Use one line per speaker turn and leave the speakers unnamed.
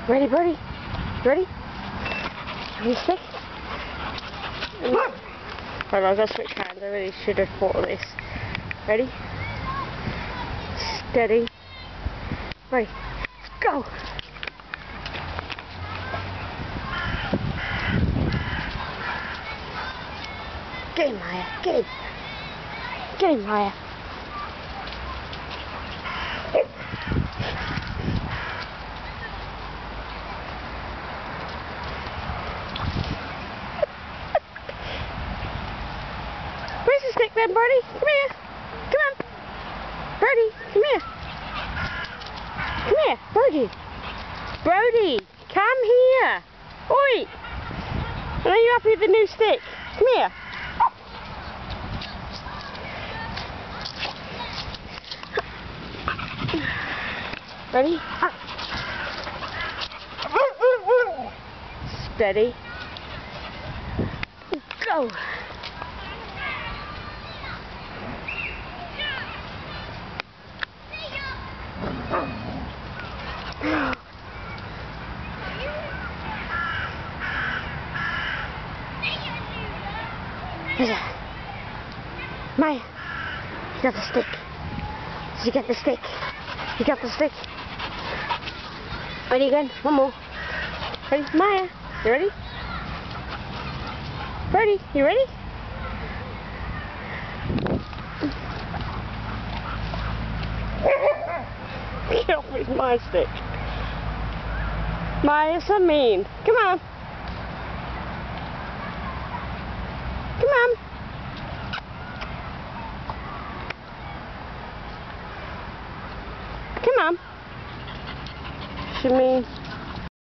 Ready, Birdie? Ready? Have you stick? Hold on, I've got to switch hands. I really should have thought of this. Ready? Steady. Ready. Go! Get him, Maya. Get him. Get him, Maya. Where's the stick then, Birdie? Come here. Come on. Birdie, come here. Come here, Birdie. Brody, come here. Oi. Are you happy with the new stick? Come here. Ready? Steady. Go. Maya, you got the stick. Did you get the stick? You got the stick. Ready again? One more. Ready? Maya, you ready? Ready? You ready? Get off with my stick. Maya, so mean. Come on.